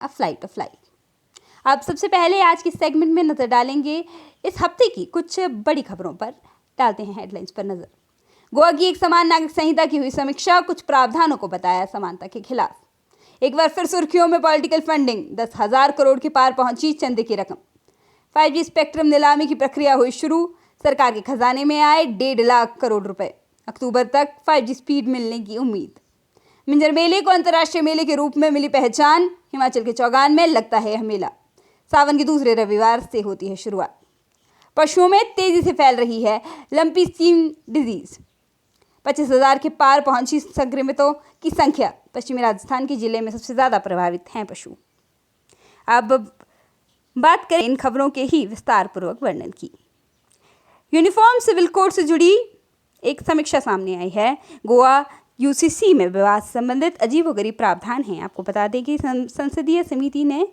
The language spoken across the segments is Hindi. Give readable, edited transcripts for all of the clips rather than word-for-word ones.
A flight of life. अब सबसे पहले आज के सेगमेंट में नजर डालेंगे इस हफ्ते की कुछ बड़ी खबरों पर। डालते हैं हेडलाइंस पर नजर। गोवा की एक समान नागरिक संहिता की हुई समीक्षा, कुछ प्रावधानों को बताया समानता के खिलाफ। एक बार फिर सुर्खियों में पॉलिटिकल फंडिंग, 10,000 करोड़ के पार पहुंची चंदे की रकम। 5G स्पेक्ट्रम नीलामी की प्रक्रिया हुई शुरू, सरकार के खजाने में आए 1.5 लाख करोड़ रुपए। अक्टूबर तक 5G स्पीड मिलने की उम्मीद। मिंजर मेले को अंतर्राष्ट्रीय मेले के रूप में मिली पहचान, हिमाचल के चौगान में लगता है यह मेला। सावन के दूसरे रविवार से होती है शुरुआत। पशुओं में तेजी से फैल रही है लंपी स्किन डिजीज। 25,000 के पार पहुंची संक्रमितों की संख्या। पश्चिमी राजस्थान के जिले में सबसे ज्यादा प्रभावित हैं पशु। अब बात करें इन खबरों के ही विस्तार पूर्वक वर्णन की। यूनिफॉर्म सिविल कोड से जुड़ी एक समीक्षा सामने आई है। गोवा यूसीसी में विवाद संबंधित अजीबोगरीब प्रावधान हैं। आपको बता दें कि संसदीय समिति ने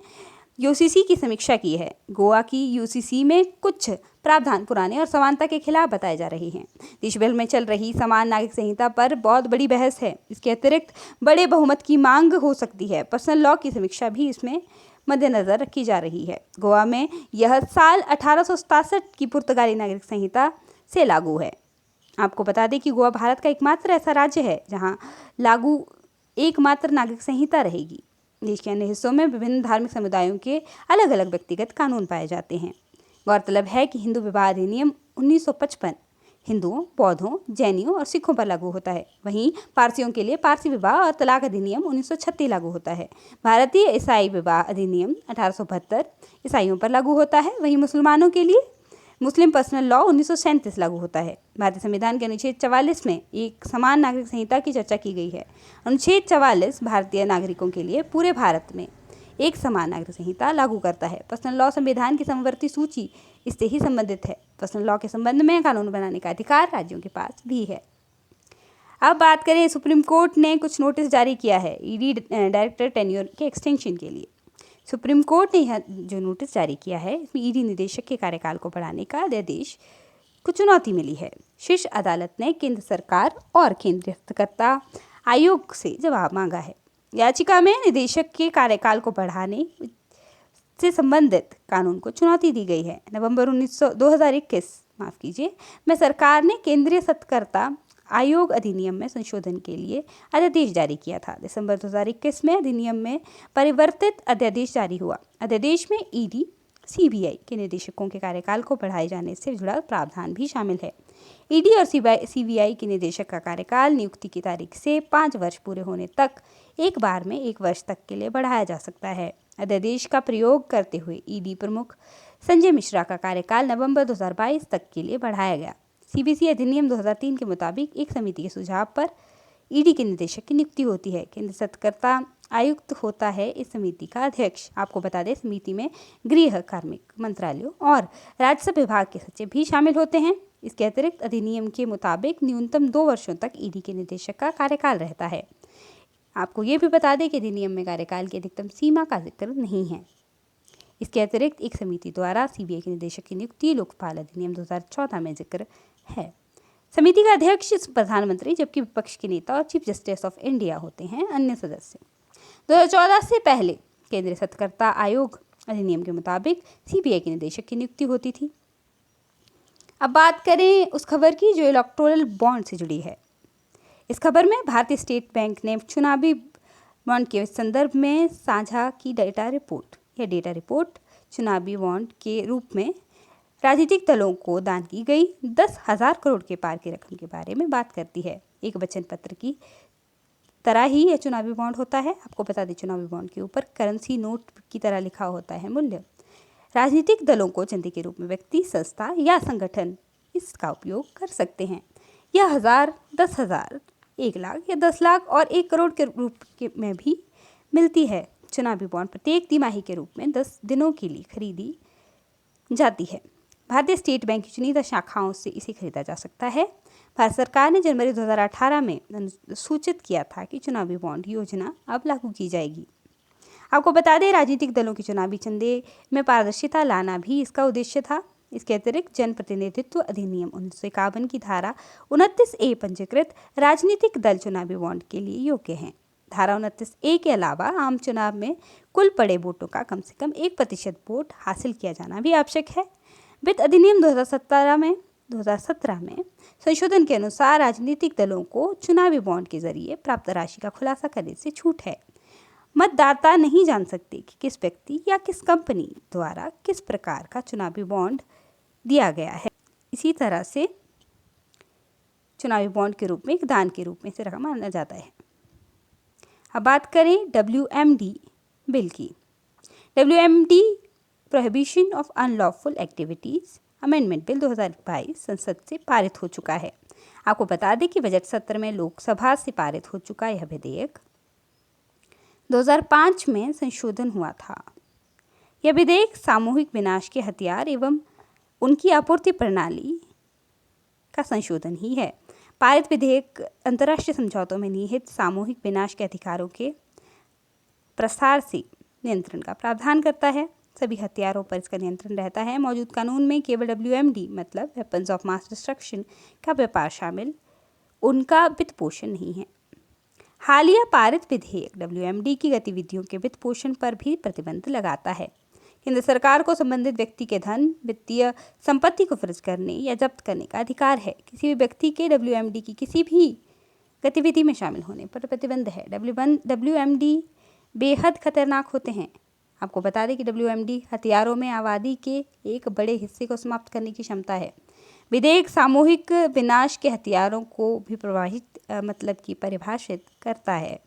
यूसीसी की समीक्षा की है। गोवा की यूसीसी में कुछ प्रावधान पुराने और समानता के खिलाफ बताए जा रहे हैं। देश भर में चल रही समान नागरिक संहिता पर बहुत बड़ी बहस है। इसके अतिरिक्त बड़े बहुमत की मांग हो सकती है। पर्सनल लॉ की समीक्षा भी इसमें मद्देनजर रखी जा रही है। गोवा में यह साल 1867 की पुर्तगाली नागरिक संहिता से लागू है। आपको बता दें कि गोवा भारत का एकमात्र ऐसा राज्य है जहां लागू एकमात्र नागरिक संहिता रहेगी। देश के अन्य हिस्सों में विभिन्न धार्मिक समुदायों के अलग अलग व्यक्तिगत कानून पाए जाते हैं। गौरतलब है कि हिंदू विवाह अधिनियम 1955 हिंदुओं, बौद्धों, जैनियों और सिखों पर लागू होता है। वहीं पारसियों के लिए पारसी विवाह और तलाक अधिनियम 1936 लागू होता है। भारतीय ईसाई विवाह अधिनियम 1872 ईसाइयों पर लागू होता है। वहीं मुसलमानों के लिए मुस्लिम पर्सनल लॉ 1937 लागू होता है। भारतीय संविधान के अनुच्छेद 44 में एक समान नागरिक संहिता की चर्चा की गई है। अनुच्छेद 44 भारतीय नागरिकों के लिए पूरे भारत में एक समान नागरिक संहिता लागू करता है। पर्सनल लॉ संविधान की समवर्ती सूची इससे ही संबंधित है। पर्सनल लॉ के संबंध में कानून बनाने का अधिकार राज्यों के पास भी है। अब बात करें, सुप्रीम कोर्ट ने कुछ नोटिस जारी किया है ईडी डायरेक्टर टेन्योर के एक्सटेंशन के लिए। सुप्रीम कोर्ट ने यह जो नोटिस जारी किया है, इसमें ईडी निदेशक के कार्यकाल को बढ़ाने का अध्यादेश को चुनौती मिली है। शीर्ष अदालत ने केंद्र सरकार और केंद्रीय हस्तकर्ता आयोग से जवाब मांगा है। याचिका में निदेशक के कार्यकाल को बढ़ाने से संबंधित कानून को चुनौती दी गई है। नवंबर 2021 में सरकार ने केंद्रीय सत्कर्ता आयोग अधिनियम में संशोधन के लिए अध्यादेश जारी किया था। दिसंबर 2021 में अधिनियम में परिवर्तित अध्यादेश जारी हुआ। अध्यादेश में ईडी, सीबीआई के निदेशकों के कार्यकाल को बढ़ाए जाने से जुड़ा प्रावधान भी शामिल है। ईडी और सीबीआई के निदेशक का कार्यकाल नियुक्ति की तारीख से 5 वर्ष पूरे होने तक एक बार में 1 वर्ष तक के लिए बढ़ाया जा सकता है। अध्यादेश का प्रयोग करते हुए ईडी प्रमुख संजय मिश्रा का कार्यकाल नवंबर 2022 तक के लिए बढ़ाया गया। सीबीसी अधिनियम 2003 के मुताबिक एक समिति के सुझाव पर ईडी के निदेशक की नियुक्ति होती है। केंद्र सत्कर्ता आयुक्त होता है इस समिति का अध्यक्ष। आपको बता दें, समिति में गृह, कार्मिक मंत्रालयों और राजस्व विभाग के सचिव भी शामिल होते हैं। इसके अतिरिक्त अधिनियम के मुताबिक न्यूनतम 2 वर्षों तक ईडी के निदेशक का कार्यकाल रहता है। आपको ये भी बता दें कि अधिनियम में कार्यकाल की अधिकतम सीमा का जिक्र नहीं है। इसके अतिरिक्त एक समिति द्वारा सीबीआई के निदेशक की नियुक्ति लोकपाल अधिनियम 2014 में जिक्र है। समिति का अध्यक्ष प्रधानमंत्री, जबकि विपक्ष के नेता और चीफ जस्टिस ऑफ इंडिया होते हैं अन्य सदस्य। 2014 से पहले केंद्रीय सत्कर्ता आयोग अधिनियम के मुताबिक सीबीआई के निदेशक की नियुक्ति होती थी। अब बात करें उस खबर की जो इलेक्टोरल बॉन्ड से जुड़ी है। इस खबर में भारतीय स्टेट बैंक ने चुनावी बॉन्ड के संदर्भ में साझा की डेटा रिपोर्ट। यह डेटा रिपोर्ट चुनावी बॉन्ड के रूप में राजनीतिक दलों को दान की गई 10,000 करोड़ के पार की रकम के बारे में बात करती है। एक वचन पत्र की तरह ही यह चुनावी बॉन्ड होता है। आपको बता दें, चुनावी बॉन्ड के ऊपर करेंसी नोट की तरह लिखा होता है मूल्य। राजनीतिक दलों को चंदे के रूप में व्यक्ति, संस्था या संगठन इसका उपयोग कर सकते हैं। यह 1,000, 10,000, 1 लाख या 10 लाख और 1 करोड़ के रूप में भी मिलती है। चुनावी बॉन्ड प्रत्येक तिमाही के रूप में 10 दिनों के लिए खरीदी जाती है। भारतीय स्टेट बैंक की चुनिंदा शाखाओं से इसे खरीदा जा सकता है। भारत सरकार ने जनवरी 2018 में सूचित किया था कि चुनावी बॉन्ड योजना अब लागू की जाएगी। आपको बता दें, राजनीतिक दलों के चुनावी चंदे में पारदर्शिता लाना भी इसका उद्देश्य था। इसके अतिरिक्त जनप्रतिनिधित्व अधिनियम 1951 की धारा 29A पंजीकृत राजनीतिक दल चुनावी बॉन्ड के लिए योग्य हैं। धारा 29A के अलावा आम चुनाव में कुल पड़े वोटों का कम से कम 1% वोट हासिल किया जाना भी आवश्यक है। वित्त अधिनियम 2017 में संशोधन के अनुसार राजनीतिक दलों को चुनावी बॉन्ड के जरिए प्राप्त राशि का खुलासा करने से छूट है। मतदाता नहीं जान सकते कि किस व्यक्ति या किस कंपनी द्वारा किस प्रकार का चुनावी बॉन्ड दिया गया है। इसी तरह से चुनावी बॉन्ड के रूप में एक दान के रूप में से रकम माना जाता है। अब बात करें WMD बिल की। WMD prohibition of unlawful activities amendment bill 2022 संसद से पारित हो चुका है। आपको बता दें कि बजट सत्र में लोकसभा से पारित हो चुका यह विधेयक 2005 में संशोधन हुआ था। यह विधेयक सामूहिक विनाश के हथियार एवं उनकी आपूर्ति प्रणाली का संशोधन ही है। पारित विधेयक अंतर्राष्ट्रीय समझौतों में निहित सामूहिक विनाश के अधिकारों के प्रसार से नियंत्रण का प्रावधान करता है। सभी हथियारों पर इसका नियंत्रण रहता है। मौजूद कानून में केवल WMD मतलब वेपन्स ऑफ मास डिस्ट्रक्शन का व्यापार शामिल, उनका वित्त पोषण नहीं है। हालिया पारित विधेयक WMD की गतिविधियों के वित्त पोषण पर भी प्रतिबंध लगाता है। केंद्र सरकार को संबंधित व्यक्ति के धन, वित्तीय संपत्ति को फ्रीज करने या जब्त करने का अधिकार है। किसी भी व्यक्ति के WMD की किसी भी गतिविधि में शामिल होने पर प्रतिबंध है। WMD बेहद खतरनाक होते हैं। आपको बता दें कि WMD हथियारों में आबादी के एक बड़े हिस्से को समाप्त करने की क्षमता है। विधेयक सामूहिक विनाश के हथियारों को भी परिभाषित करता है।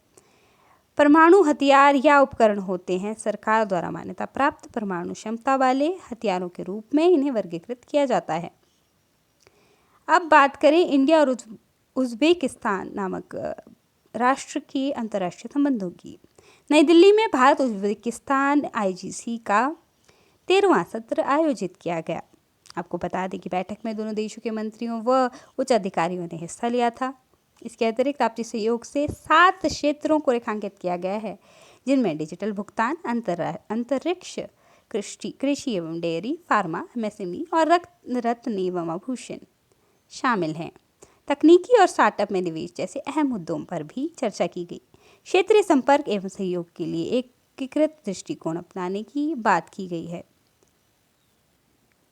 परमाणु हथियार या उपकरण होते हैं सरकार द्वारा मान्यता प्राप्त परमाणु क्षमता वाले हथियारों के रूप में इन्हें वर्गीकृत किया जाता है। अब बात करें इंडिया और उज़्बेकिस्तान नामक राष्ट्र के अंतर्राष्ट्रीय संबंधों की। नई दिल्ली में भारत उज़्बेकिस्तान IGC का 13वां सत्र आयोजित किया गया। आपको बता दें कि बैठक में दोनों देशों के मंत्रियों व उच्च अधिकारियों ने हिस्सा लिया था। इसके अतिरिक्त आपसी सहयोग से 7 क्षेत्रों को रेखांकित किया गया है, जिनमें डिजिटल भुगतान, अंतरिक्ष, कृषि एवं डेयरी, फार्मा, MSME और रत्न एवं आभूषण शामिल हैं। तकनीकी और स्टार्टअप में निवेश जैसे अहम मुद्दों पर भी चर्चा की गई। क्षेत्रीय संपर्क एवं सहयोग के लिए एकीकृत दृष्टिकोण अपनाने की बात की गई है।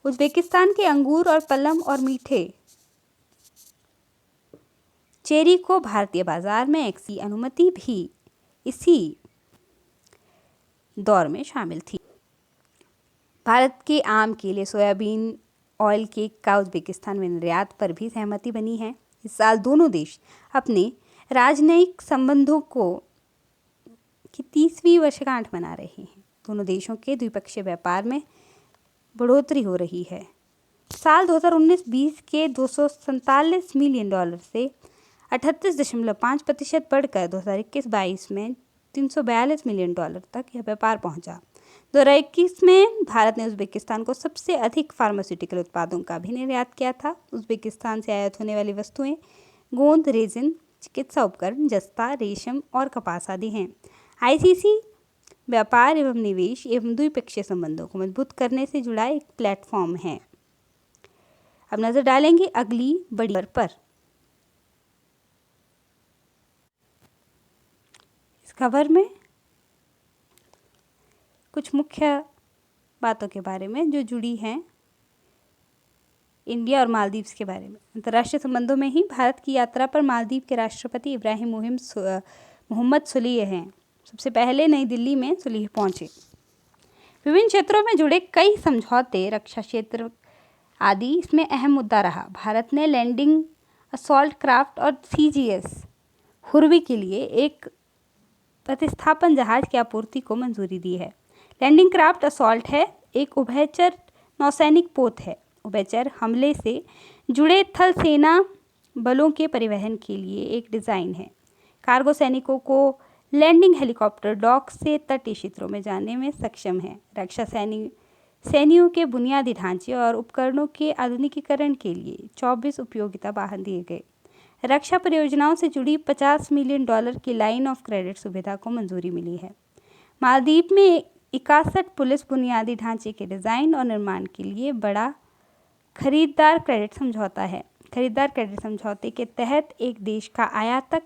उज़्बेकिस्तान के अंगूर और पलम और मीठे चेरी को भारतीय बाजार में एक्स की अनुमति भी इसी दौर में शामिल थी। भारत के आम के लिए सोयाबीन ऑयल केक का उज़्बेकिस्तान में निर्यात पर भी सहमति बनी है। इस साल दोनों देश अपने राजनयिक संबंधों की 30वीं वर्षगांठ मना रहे हैं। दोनों देशों के द्विपक्षीय व्यापार में बढ़ोतरी हो रही है। साल 2019-20 के $247 मिलियन से 38.5% बढ़कर 2021-22 में $342 मिलियन तक यह व्यापार पहुंचा। 2021 में भारत ने उज़्बेकिस्तान को सबसे अधिक फार्मास्यूटिकल उत्पादों का भी निर्यात किया था। उज़्बेकिस्तान से आयात होने वाली वस्तुएं गोंद, रेजिन, चिकित्सा उपकरण, जस्ता, रेशम और कपास आदि हैं। ICC व्यापार एवं निवेश एवं द्विपक्षीय संबंधों को मजबूत करने से जुड़ा एक प्लेटफॉर्म है। अब नजर डालेंगे अगली बड़ी खबर पर। इस खबर में कुछ मुख्य बातों के बारे में जो जुड़ी हैं इंडिया और मालदीव्स के बारे में। अंतर्राष्ट्रीय संबंधों में ही भारत की यात्रा पर मालदीव के राष्ट्रपति इब्राहिम मोहम्मद सोलिह हैं। सबसे पहले नई दिल्ली में सोलिह पहुंचे। विभिन्न क्षेत्रों में जुड़े कई समझौते, रक्षा क्षेत्र आदि इसमें अहम मुद्दा रहा। भारत ने लैंडिंग असॉल्ट क्राफ्ट और CGS हुर्वी के लिए एक प्रतिस्थापन जहाज की आपूर्ति को मंजूरी दी है। लैंडिंग क्राफ्ट असॉल्ट है एक उभयचर नौसैनिक पोत है। उभयचर हमले से जुड़े थल सेना बलों के परिवहन के लिए एक डिज़ाइन है। कार्गो सैनिकों को लैंडिंग हेलीकॉप्टर डॉक से तटीय क्षेत्रों में जाने में सक्षम है। रक्षा सैनिकों के बुनियादी ढांचे और उपकरणों के आधुनिकीकरण के लिए 24 उपयोगिता वाहन दिए गए। रक्षा परियोजनाओं से जुड़ी $50 मिलियन की लाइन ऑफ क्रेडिट सुविधा को मंजूरी मिली है। मालदीव में 61 पुलिस बुनियादी ढांचे के डिज़ाइन और निर्माण के लिए बड़ा खरीदार क्रेडिट समझौता है। खरीदार क्रेडिट समझौते के तहत एक देश का आयातक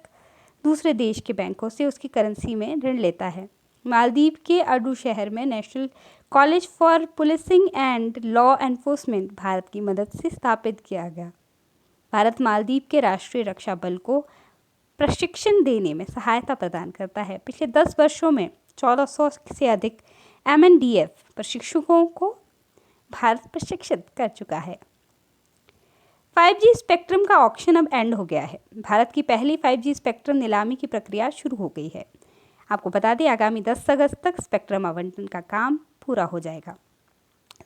दूसरे देश के बैंकों से उसकी करेंसी में ऋण लेता है। मालदीव के अडू शहर में national college for policing and law enforcement Bharat की मदद से स्थापित किया गया। भारत मालदीव के राष्ट्रीय रक्षा बल को प्रशिक्षण देने में सहायता प्रदान करता है। पिछले 10 वर्षों में 1400 से अधिक MNDF प्रशिक्षुओं को भारत प्रशिक्षित कर चुका है। 5G स्पेक्ट्रम का ऑक्शन अब एंड हो गया है। भारत की पहली 5G स्पेक्ट्रम नीलामी की प्रक्रिया शुरू हो गई है। आपको बता दें, आगामी 10 अगस्त तक स्पेक्ट्रम आवंटन का काम पूरा हो जाएगा।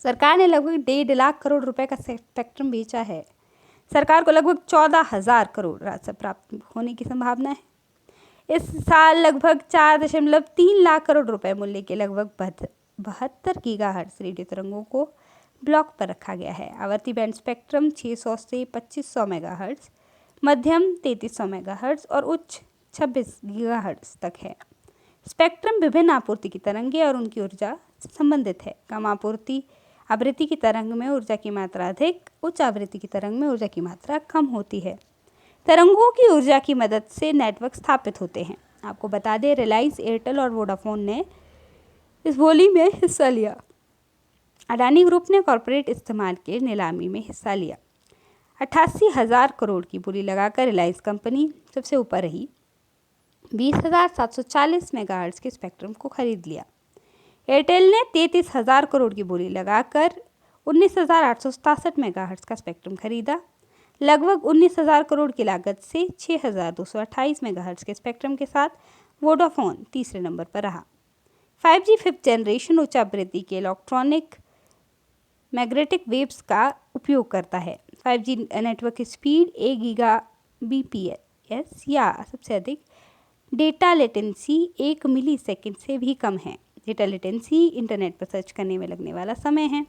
सरकार ने लगभग 1.5 लाख करोड़ रुपए का स्पेक्ट्रम बेचा है। सरकार को लगभग 14,000 करोड़ राजस्व प्राप्त होने की संभावना है। इस साल लगभग 4.3 लाख करोड़ रुपए मूल्य के लगभग 72 गीगाहर्ट्ज रेडियो तरंगों को ब्लॉक पर रखा गया है। आवर्ती बैंड स्पेक्ट्रम 600 से 2500 मेगाहर्ट्ज, मध्यम 3300 मेगाहर्ट्ज और उच्च 26 गीगाहर्ट्ज तक है। स्पेक्ट्रम विभिन्न आपूर्ति की तरंगें और उनकी ऊर्जा से संबंधित है। कम आवृत्ति की तरंग में ऊर्जा की मात्रा अधिक, उच्च आवृत्ति की तरंग में ऊर्जा की मात्रा कम होती है। तरंगों की ऊर्जा की मदद से नेटवर्क स्थापित होते हैं। आपको बता दें, रिलायंस, एयरटेल और वोडाफोन ने इस बोली में हिस्सा लिया। अडानी ग्रुप ने कॉरपोरेट इस्तेमाल के नीलामी में हिस्सा लिया। 88,000 करोड़ की बोली लगाकर रिलायंस कंपनी सबसे ऊपर रही। 20,740 मेगाहर्ट्ज के स्पेक्ट्रम को खरीद लिया। एयरटेल ने 33,000 करोड़ की बोली लगाकर 19,867 मेगाहर्ट्ज का स्पेक्ट्रम खरीदा। लगभग 19,000 करोड़ की लागत से 6,228 मेगाहर्ट्ज के स्पेक्ट्रम के साथ वोडाफोन तीसरे नंबर पर रहा। 5G 5th जनरेशन उच्च आवृत्ति के इलेक्ट्रॉनिक मैग्नेटिक वेव्स का उपयोग करता है। 5G नेटवर्क की स्पीड 1 गीगाबीपीएस या सबसे अधिक डेटा लेटेंसी 1 मिलीसेकंड से भी कम है। डेटा लेटेंसी इंटरनेट पर सर्च करने में लगने वाला समय है।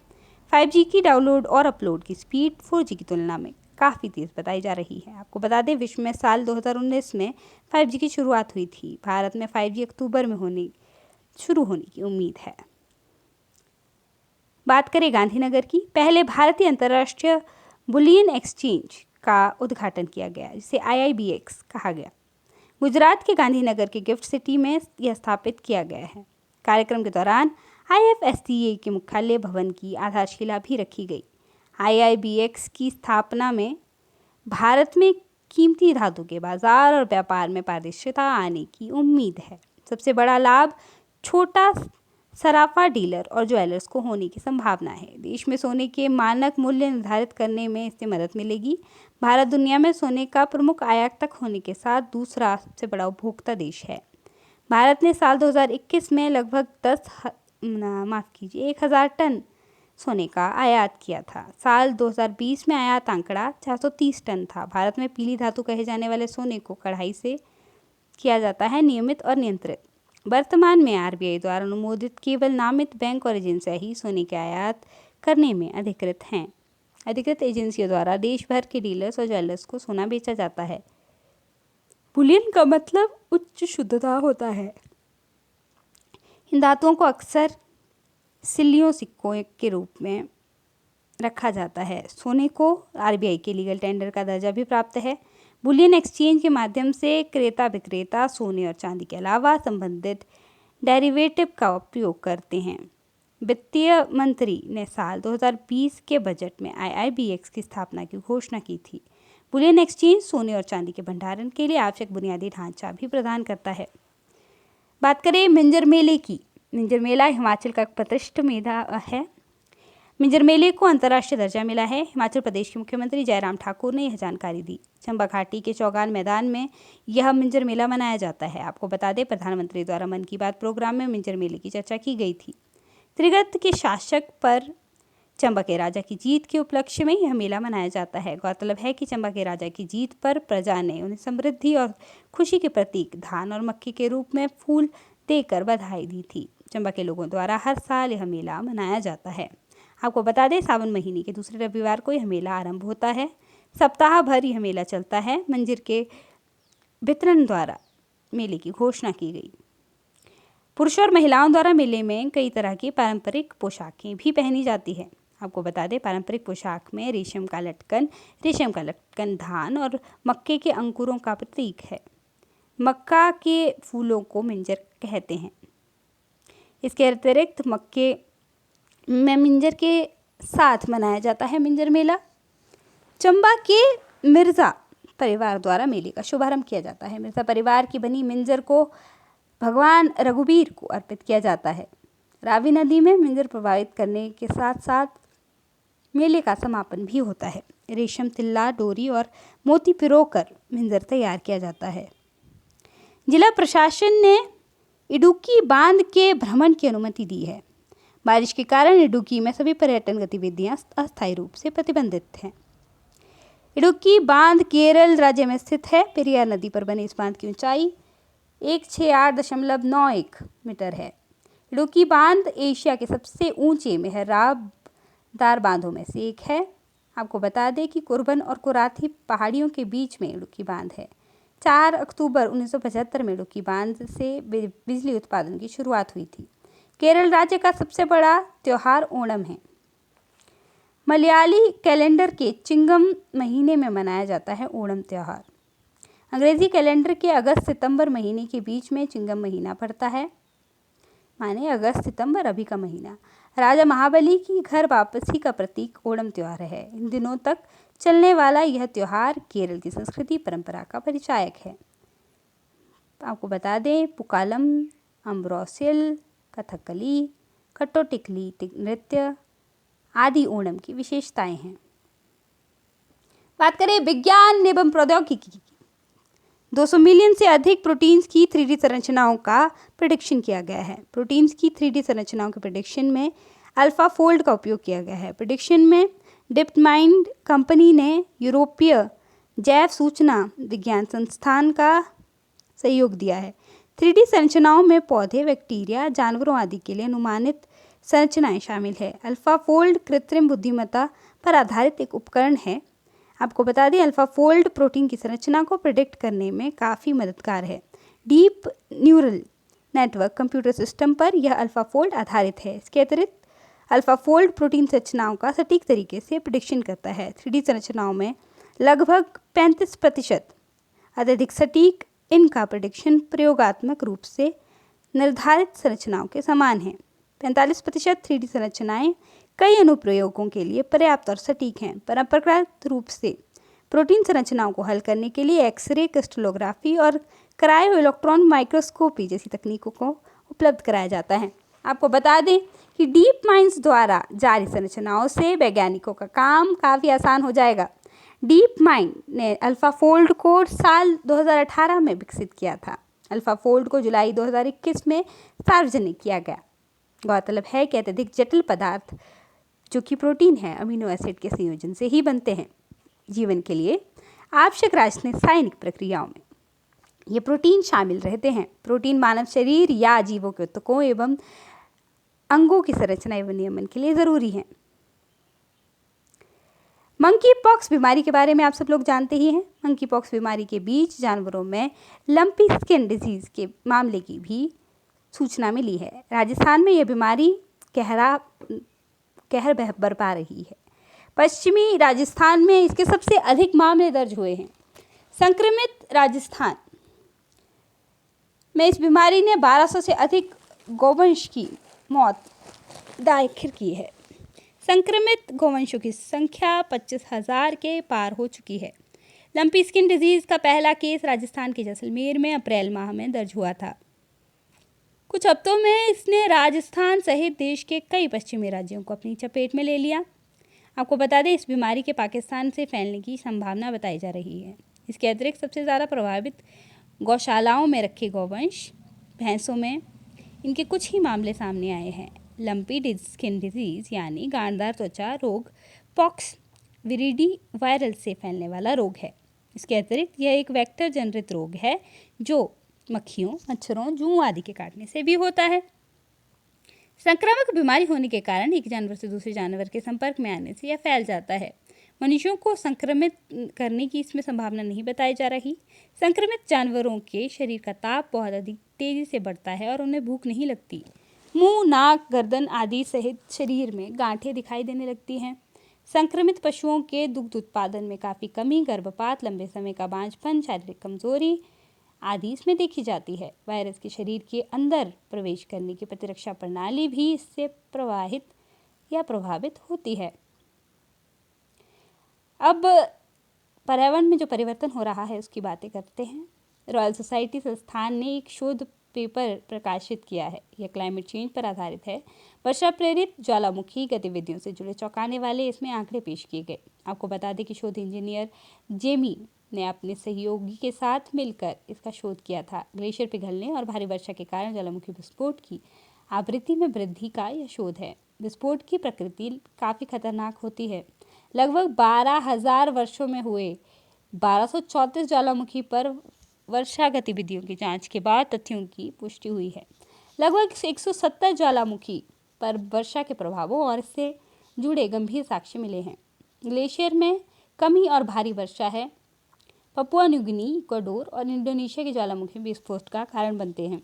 5G की डाउनलोड और अपलोड की स्पीड 4G की तुलना में काफ़ी तेज़ बताई जा रही है। आपको बता दें, विश्व में साल 2019 में 5G की शुरुआत हुई थी। भारत में 5G अक्टूबर में शुरू होने की उम्मीद है। बात करें गांधीनगर की, पहले भारतीय अंतर्राष्ट्रीय बुलियन एक्सचेंज का उद्घाटन किया गया, जिसे IIBX कहा गया। गुजरात के गांधीनगर के गिफ्ट सिटी में यह स्थापित किया गया है। कार्यक्रम के दौरान IFSCA के मुख्यालय भवन की आधारशिला भी रखी गई। IIBX की स्थापना में भारत में कीमती धातु के बाजार और व्यापार में पारदर्शिता आने की उम्मीद है। सबसे बड़ा लाभ छोटा सराफा डीलर और ज्वेलर्स को होने की संभावना है। देश में सोने के मानक मूल्य निर्धारित करने में इससे मदद मिलेगी। भारत दुनिया में सोने का प्रमुख आयातक होने के साथ दूसरा सबसे बड़ा उपभोक्ता देश है। भारत ने साल 2021 में लगभग 1,000 टन सोने का आयात किया था। साल 2020 में आयात आंकड़ा 430 टन था। भारत में पीली धातु कहे जाने वाले सोने को कढ़ाई से किया जाता है नियमित और नियंत्रित। वर्तमान में RBI द्वारा अनुमोदित केवल नामित बैंक और एजेंसियां ही सोने के आयात करने में अधिकृत हैं। अधिकृत एजेंसियों द्वारा देश भर के डीलर्स और ज्वेलर्स को सोना बेचा जाता है। बुलियन का मतलब उच्च शुद्धता होता है। इन धातुओं को अक्सर सिल्लियों सिक्कों के रूप में रखा जाता है। सोने को RBI के लीगल टेंडर का दर्जा भी प्राप्त है। बुलियन एक्सचेंज के माध्यम से क्रेता विक्रेता सोने और चांदी के अलावा संबंधित डेरिवेटिव का उपयोग करते हैं। वित्तीय मंत्री ने साल 2020 के बजट में IIBX की स्थापना की घोषणा की थी। बुलियन एक्सचेंज सोने और चांदी के भंडारण के लिए आवश्यक बुनियादी ढांचा भी प्रदान करता है। बात करें मिंजर मेले की। मिंजर मेला हिमाचल का प्रतिष्ठित मेला है। मिंजर मेले को अंतर्राष्ट्रीय दर्जा मिला है। हिमाचल प्रदेश के मुख्यमंत्री जयराम ठाकुर ने यह जानकारी दी। चंबा घाटी के चौगान मैदान में यह मिंजर मेला मनाया जाता है। आपको बता दें, प्रधानमंत्री द्वारा मन की बात प्रोग्राम में मिंजर मेले की चर्चा की गई थी। त्रिगर्त के शासक पर चंबा के राजा की जीत के उपलक्ष्य में यह मेला मनाया जाता है। गौरतलब है कि चंबा के राजा की जीत पर प्रजा ने उन्हें समृद्धि और खुशी के प्रतीक धान और मक्के के रूप में फूल देकर बधाई दी थी। चंबा के लोगों द्वारा हर साल यह मेला मनाया जाता है। आपको बता दें, सावन महीने के दूसरे रविवार को यह मेला आरंभ होता है। सप्ताह भर यह मेला चलता है। मंदिर के वितरण द्वारा मेले की घोषणा की गई। पुरुषों और महिलाओं द्वारा मेले में कई तरह की पारंपरिक पोशाकें भी पहनी जाती है। आपको बता दें, पारंपरिक पोशाक में रेशम का लटकन धान और मक्के के अंकुरों का प्रतीक है। मक्का के फूलों को मिंजर कहते हैं। इसके अतिरिक्त मक्के में मिंजर के साथ मनाया जाता है मिंजर मेला। चंबा के मिर्ज़ा परिवार द्वारा मेले का शुभारंभ किया जाता है। मिर्ज़ा परिवार की बनी मिंजर को भगवान रघुबीर को अर्पित किया जाता है। रावी नदी में मिंजर प्रवाहित करने के साथ साथ मेले का समापन भी होता है। रेशम, तिल्ला, डोरी और मोती पिरोकर मिंजर तैयार किया जाता है। जिला प्रशासन ने इडुक्की बांध के भ्रमण की अनुमति दी है। बारिश के कारण इडुक्की में सभी पर्यटन गतिविधियां अस्थायी रूप से प्रतिबंधित हैं। इडुक्की बांध केरल राज्य में स्थित है। पेरियार नदी पर बने इस बांध की ऊंचाई 168.91 मीटर है। इडुक्की बांध एशिया के सबसे ऊंचे मेहराबदार बांधों में से एक है। आपको बता दें कि कुर्बन और कुराथी पहाड़ियों के बीच में इडुक्की बांध है। 4 अक्टूबर 1975 में इडुक्की बांध से बिजली उत्पादन की शुरुआत हुई थी। केरल राज्य का सबसे बड़ा त्यौहार ओणम है। मलयाली कैलेंडर के चिंगम महीने में मनाया जाता है ओणम त्यौहार। अंग्रेजी कैलेंडर के अगस्त सितंबर महीने के बीच में चिंगम महीना पड़ता है, माने अगस्त सितंबर अभी का महीना। राजा महाबली की घर वापसी का प्रतीक ओणम त्यौहार है। इन दिनों तक चलने वाला यह त्यौहार केरल की संस्कृति परंपरा का परिचायक है। आपको बता दें, पुक्कालम, अम्ब्रोसियल, कथकली, कट्टोटिकली नृत्य आदि ओणम की विशेषताएं हैं। बात करें विज्ञान एवं प्रौद्योगिकी की, 200 मिलियन से अधिक प्रोटीन्स की 3D संरचनाओं का प्रेडिक्शन किया गया है। प्रोटीन्स की 3D संरचनाओं के प्रेडिक्शन में अल्फाफोल्ड का उपयोग किया गया है। प्रेडिक्शन में डिप्टमाइंड कंपनी ने यूरोपीय जैव सूचना विज्ञान संस्थान का सहयोग दिया है। 3D संरचनाओं में पौधे, बैक्टीरिया, जानवरों आदि के लिए अनुमानित संरचनाएं शामिल है। अल्फाफोल्ड कृत्रिम बुद्धिमत्ता पर आधारित एक उपकरण है। आपको बता दें, अल्फाफोल्ड प्रोटीन की संरचना को प्रेडिक्ट करने में काफ़ी मददगार है। Deep neural network computer system पर यह अल्फाफोल्ड आधारित है। इसके अतिरिक्त अल्फाफोल्ड प्रोटीन संरचनाओं का सटीक तरीके से प्रेडिक्शन करता है। 3D संरचनाओं में लगभग 35% अत्यधिक सटीक इनका प्रेडिक्शन प्रयोगात्मक रूप से निर्धारित संरचनाओं के समान है। 45% 3D संरचनाएं कई अनुप्रयोगों के लिए पर्याप्त और सटीक हैं। परंपरागत रूप से प्रोटीन संरचनाओं को हल करने के लिए एक्सरे, क्रिस्टलोग्राफी और क्रायो इलेक्ट्रॉन माइक्रोस्कोपी जैसी तकनीकों को उपलब्ध कराया जाता है। आपको बता दें कि डीप माइंड्स द्वारा जारी संरचनाओं से वैज्ञानिकों का काम काफ़ी आसान हो जाएगा। डीप माइंड ने अल्फाफोल्ड को साल 2018 में विकसित किया था। अल्फाफोल्ड को जुलाई 2021 में सार्वजनिक किया गया। गौरतलब है कि अत्यधिक जटिल पदार्थ जो कि प्रोटीन है, अमीनो एसिड के संयोजन से ही बनते हैं। जीवन के लिए आवश्यक रासायनिक प्रक्रियाओं में ये प्रोटीन शामिल रहते हैं। प्रोटीन मानव शरीर या जीवों के ऊतकों एवं अंगों की संरचना एवं नियमन के लिए ज़रूरी हैं। मंकी पॉक्स बीमारी के बारे में आप सब लोग जानते ही हैं। मंकी पॉक्स बीमारी के बीच जानवरों में लंपी स्किन डिजीज़ के मामले की भी सूचना मिली है। राजस्थान में यह बीमारी कहर बरपा रही है। पश्चिमी राजस्थान में इसके सबसे अधिक मामले दर्ज हुए हैं। संक्रमित राजस्थान में इस बीमारी ने 1200 से अधिक गौवंश की मौत दाखिल की है। संक्रमित गौवंशों की संख्या 25,000 के पार हो चुकी है। लंपी स्किन डिजीज़ का पहला केस राजस्थान के जैसलमेर में अप्रैल माह में दर्ज हुआ था। कुछ हफ्तों में इसने राजस्थान सहित देश के कई पश्चिमी राज्यों को अपनी चपेट में ले लिया। आपको बता दें, इस बीमारी के पाकिस्तान से फैलने की संभावना बताई जा रही है। इसके अतिरिक्त सबसे ज़्यादा प्रभावित गौशालाओं में रखे गौवंश भैंसों में इनके कुछ ही मामले सामने आए हैं। लंपी स्किन डिजीज़ यानी गांठदार त्वचा रोग पॉक्स विरिडी वायरल से फैलने वाला रोग है। इसके अतिरिक्त यह एक वेक्टर जनित रोग है जो मक्खियों, मच्छरों, जूं आदि के काटने से भी होता है। संक्रामक बीमारी होने के कारण एक जानवर से दूसरे जानवर के संपर्क में आने से यह फैल जाता है। मनुष्यों को संक्रमित करने की इसमें संभावना नहीं बताई जा रही। संक्रमित जानवरों के शरीर का ताप बहुत अधिक तेजी से बढ़ता है और उन्हें भूख नहीं लगती। मुंह, नाक, गर्दन आदि सहित शरीर में गांठें दिखाई देने लगती हैं। संक्रमित पशुओं के दुग्ध उत्पादन में काफ़ी कमी, गर्भपात, लंबे समय का बांझपन, शारीरिक कमजोरी आदि इसमें देखी जाती है। वायरस के शरीर के अंदर प्रवेश करने की प्रतिरक्षा प्रणाली भी इससे प्रवाहित या प्रभावित होती है। अब पर्यावरण में जो परिवर्तन हो रहा है उसकी बातें करते हैं। रॉयल सोसाइटी संस्थान ने एक शोध पेपर प्रकाशित किया है। यह क्लाइमेट चेंज पर आधारित है। वर्षा प्रेरित ज्वालामुखी गतिविधियों से जुड़े चौंकाने वाले इसमें आंकड़े पेश किए गए। आपको बता दें कि शोध इंजीनियर जेमी ने अपने सहयोगी के साथ मिलकर इसका शोध किया था। ग्लेशियर पिघलने और भारी वर्षा के कारण ज्वालामुखी विस्फोट की आवृत्ति में वृद्धि का यह शोध है। विस्फोट की प्रकृति काफ़ी खतरनाक होती है। लगभग 12,000 वर्षों में हुए 1234 ज्वालामुखी पर वर्षा गतिविधियों की जांच के बाद तथ्यों की पुष्टि हुई है। लगभग 170 ज्वालामुखी पर वर्षा के प्रभावों और इससे जुड़े गंभीर साक्ष्य मिले हैं। ग्लेशियर में कमी और भारी वर्षा है पपुआ न्यू गिनी, इक्वाडोर और इंडोनेशिया के ज्वालामुखी विस्फोट का कारण बनते हैं।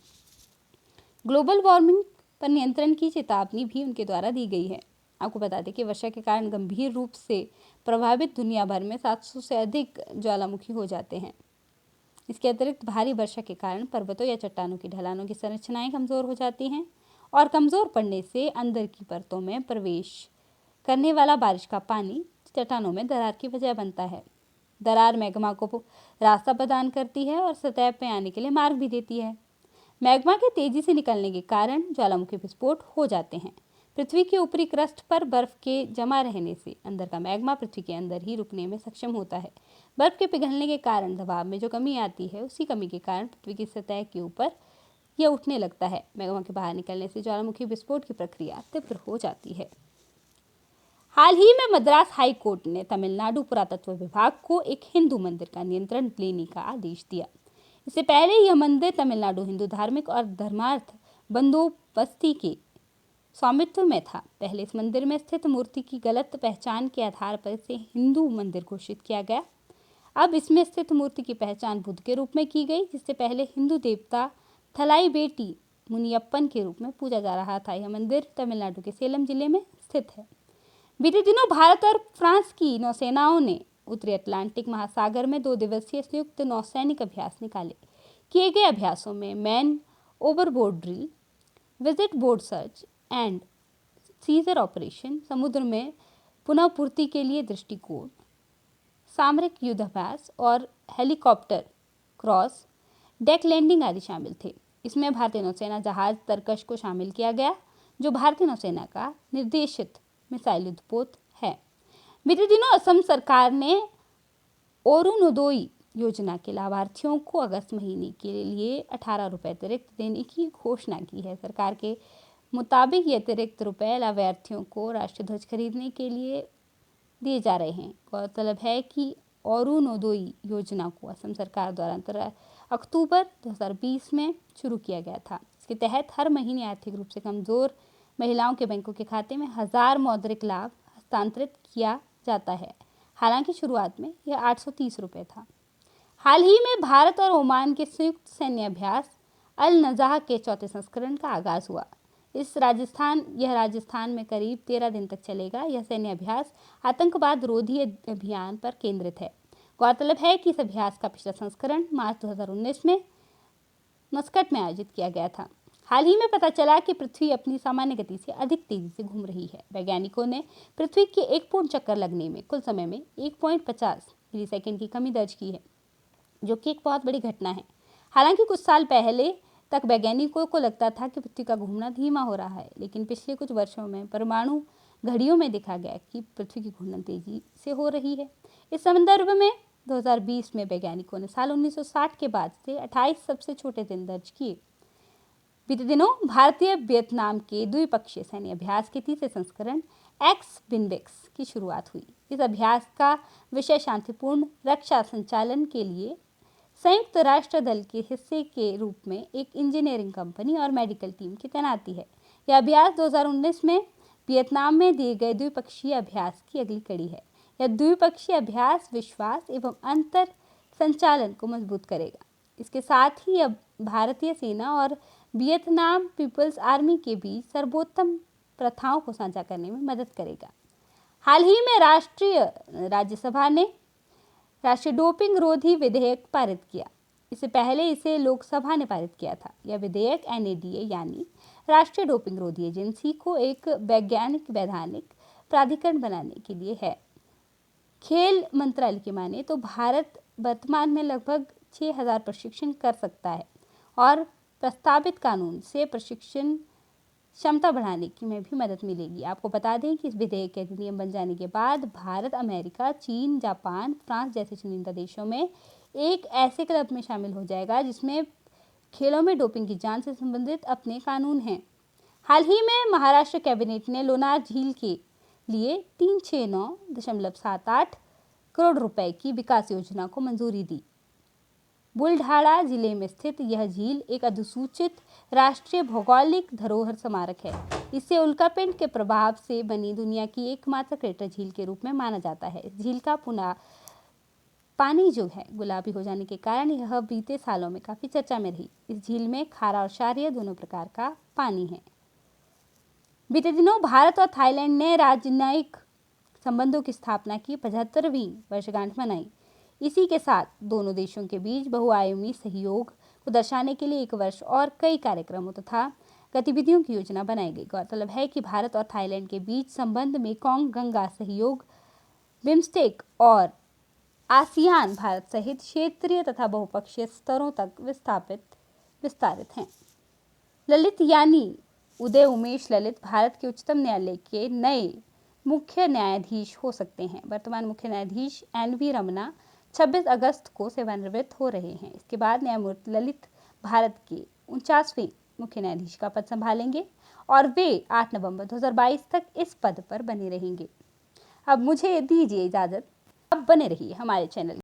ग्लोबल वार्मिंग पर नियंत्रण की चेतावनी भी उनके द्वारा दी गई है। आपको बता दें कि वर्षा के कारण गंभीर रूप से प्रभावित दुनिया भर में 700 से अधिक ज्वालामुखी हो जाते हैं। इसके अतिरिक्त भारी वर्षा के कारण पर्वतों या चट्टानों की ढलानों की संरचनाएं कमज़ोर हो जाती हैं और कमज़ोर पड़ने से अंदर की परतों में प्रवेश करने वाला बारिश का पानी चट्टानों में दरार की वजह बनता है। दरार मैग्मा को रास्ता प्रदान करती है और सतह पर आने के लिए मार्ग भी देती है। मैग्मा के तेजी से निकलने के कारण ज्वालामुखी विस्फोट हो जाते हैं। पृथ्वी के ऊपरी क्रस्ट पर बर्फ के जमा रहने से अंदर का मैग्मा पृथ्वी के अंदर ही रुकने में सक्षम होता है। बर्फ के पिघलने के कारण दबाव में जो कमी आती है उसी कमी के कारण पृथ्वी की सतह के ऊपर यह उठने लगता है। मैग्मा के बाहर निकलने से ज्वालामुखी विस्फोट की प्रक्रिया तीव्र हो जाती है। हाल ही में मद्रास हाई कोर्ट ने तमिलनाडु पुरातत्व विभाग को एक हिंदू मंदिर का नियंत्रण लेने का आदेश दिया। इससे पहले यह मंदिर तमिलनाडु हिंदू धार्मिक और धर्मार्थ बंदोबस्ती के स्वामित्व में था। पहले इस मंदिर में स्थित मूर्ति की गलत पहचान के आधार पर इसे हिंदू मंदिर घोषित किया गया। अब इसमें स्थित मूर्ति की पहचान बुद्ध के रूप में की गई, जिससे पहले हिंदू देवता थलाई बेटी मुनियप्पन के रूप में पूजा जा रहा था। यह मंदिर तमिलनाडु के सेलम जिले में स्थित है। बीते दिनों भारत और फ्रांस की नौसेनाओं ने उत्तरी अटलांटिक महासागर में 2 दिवसीय संयुक्त नौसैनिक अभ्यास निकाले। किए गए अभ्यासों में man overboard drill, visit board search and seizure operation, समुद्र में पुनः पूर्ति के लिए दृष्टिकोण, सामरिक युद्धाभ्यास और हेलीकॉप्टर क्रॉस डेक लैंडिंग आदि शामिल थे। इसमें भारतीय नौसेना जहाज तरकश को शामिल किया गया, जो भारतीय नौसेना का निर्देशित मिसाइल युद्धपोत है। बीते दिनों असम सरकार ने अरुणोदय योजना के लाभार्थियों को अगस्त महीने के लिए 18 रुपये अतिरिक्त देने की घोषणा की है। सरकार के मुताबिक ये अतिरिक्त रुपये लाभार्थियों को राष्ट्रीय ध्वज खरीदने के लिए दिए जा रहे हैं। गौरतलब है कि अरुणोदय योजना को असम सरकार द्वारा अक्टूबर 2020 में शुरू किया गया था। इसके तहत हर महीने आर्थिक रूप से कमजोर महिलाओं के बैंकों के खाते में 1000 मौद्रिक लाभ हस्तांतरित किया जाता है। हालांकि शुरुआत में यह 830 रुपये था। हाल ही में भारत और ओमान के संयुक्त सैन्य अभ्यास अल नजाह के 4थे संस्करण का आगाज हुआ। यह राजस्थान में करीब 13 दिन तक चलेगा। यह सैन्य अभ्यास आतंकवाद रोधी अभियान पर केंद्रित है। गौरतलब है कि इस अभ्यास का पिछला संस्करण मार्च 2019 में मस्कट में आयोजित किया गया था। हाल ही में पता चला कि पृथ्वी अपनी सामान्य गति से अधिक तेजी से घूम रही है। वैज्ञानिकों ने पृथ्वी के एक पूर्ण चक्कर लगने में कुल समय में 1.50 मिलीसेकंड की कमी दर्ज की है, जो कि एक बहुत बड़ी घटना है। हालांकि कुछ साल पहले तक वैज्ञानिकों को लगता था कि पृथ्वी का घूमना धीमा हो रहा है, लेकिन पिछले कुछ वर्षों में परमाणु घड़ियों में देखा गया कि पृथ्वी की घूर्णन तेजी से हो रही है। इस संदर्भ में 2020 में वैज्ञानिकों ने साल 1960 के बाद से 28 सबसे छोटे दिन दर्ज किए। बीते दिनों भारतीय वियतनाम के द्विपक्षीय सैन्य अभ्यास के 3रे संस्करण एक्स बिन्वेक्स की शुरुआत हुई। इस अभ्यास का विषय शांतिपूर्ण रक्षा संचालन के लिए संयुक्त राष्ट्र दल के हिस्से के रूप में एक इंजीनियरिंग कंपनी और मेडिकल टीम की तैनाती है। यह अभ्यास 2019 में वियतनाम में दिए गए द्विपक्षीय अभ्यास की अगली कड़ी है। यह द्विपक्षीय अभ्यास विश्वास एवं अंतर संचालन को मजबूत करेगा। इसके साथ ही यह भारतीय सेना और वियतनाम पीपल्स आर्मी के बीच सर्वोत्तम प्रथाओं को साझा करने में मदद करेगा। हाल ही में राज्यसभा ने राष्ट्रीय डोपिंग रोधी विधेयक पारित किया। इससे पहले इसे लोकसभा ने पारित किया था। यह विधेयक NADA यानी राष्ट्रीय डोपिंग रोधी एजेंसी को एक वैधानिक प्राधिकरण बनाने के लिए है। खेल मंत्रालय की माने तो भारत वर्तमान में लगभग 6000 प्रशिक्षण कर सकता है और प्रस्तावित कानून से प्रशिक्षण क्षमता बढ़ाने की में भी मदद मिलेगी। आपको बता दें कि इस विधेयक के अधिनियम बन जाने के बाद भारत, अमेरिका, चीन, जापान, फ्रांस जैसे चुनिंदा देशों में एक ऐसे क्लब में शामिल हो जाएगा जिसमें खेलों में डोपिंग की जांच से संबंधित अपने कानून हैं। हाल ही में महाराष्ट्र कैबिनेट ने लोनार झील के लिए 369.78 करोड़ रुपए की विकास योजना को मंजूरी दी। बुलढाणा जिले में स्थित यह झील एक अधिसूचित राष्ट्रीय भौगोलिक धरोहर स्मारक है। इसे उल्कापिंड के प्रभाव से बनी दुनिया की एकमात्र क्रेटर झील के रूप में माना जाता है। इस झील का पानी जो है गुलाबी हो जाने के कारण यह बीते सालों में काफी चर्चा में रही। इस झील में खारा और क्षारीय दोनों प्रकार का पानी है। बीते दिनों भारत और थाईलैंड ने राजनयिक संबंधों की स्थापना की 75वीं वर्षगांठ मनाई। इसी के साथ दोनों देशों के बीच बहुआयामी सहयोग को दर्शाने के लिए एक वर्ष और कई कार्यक्रमों तथा गतिविधियों की योजना बनाई गई। गौरतलब है कि भारत और थाईलैंड के बीच संबंध मेकोंग गंगा सहयोग, बिम्स्टेक और आसियान भारत सहित क्षेत्रीय तथा बहुपक्षीय स्तरों तक विस्तारित हैं। ललित यानी उदय उमेश ललित भारत के उच्चतम न्यायालय के नए मुख्य न्यायाधीश हो सकते हैं। वर्तमान मुख्य न्यायाधीश NV रमना 26 अगस्त को सेवानिवृत्त हो रहे हैं। इसके बाद न्यायमूर्ति ललित भारत के 49वें मुख्य न्यायाधीश का पद संभालेंगे और वे 8 नवंबर 2022 तक इस पद पर बने रहेंगे। अब मुझे दीजिए इजाजत। अब बने रहिए हमारे चैनल।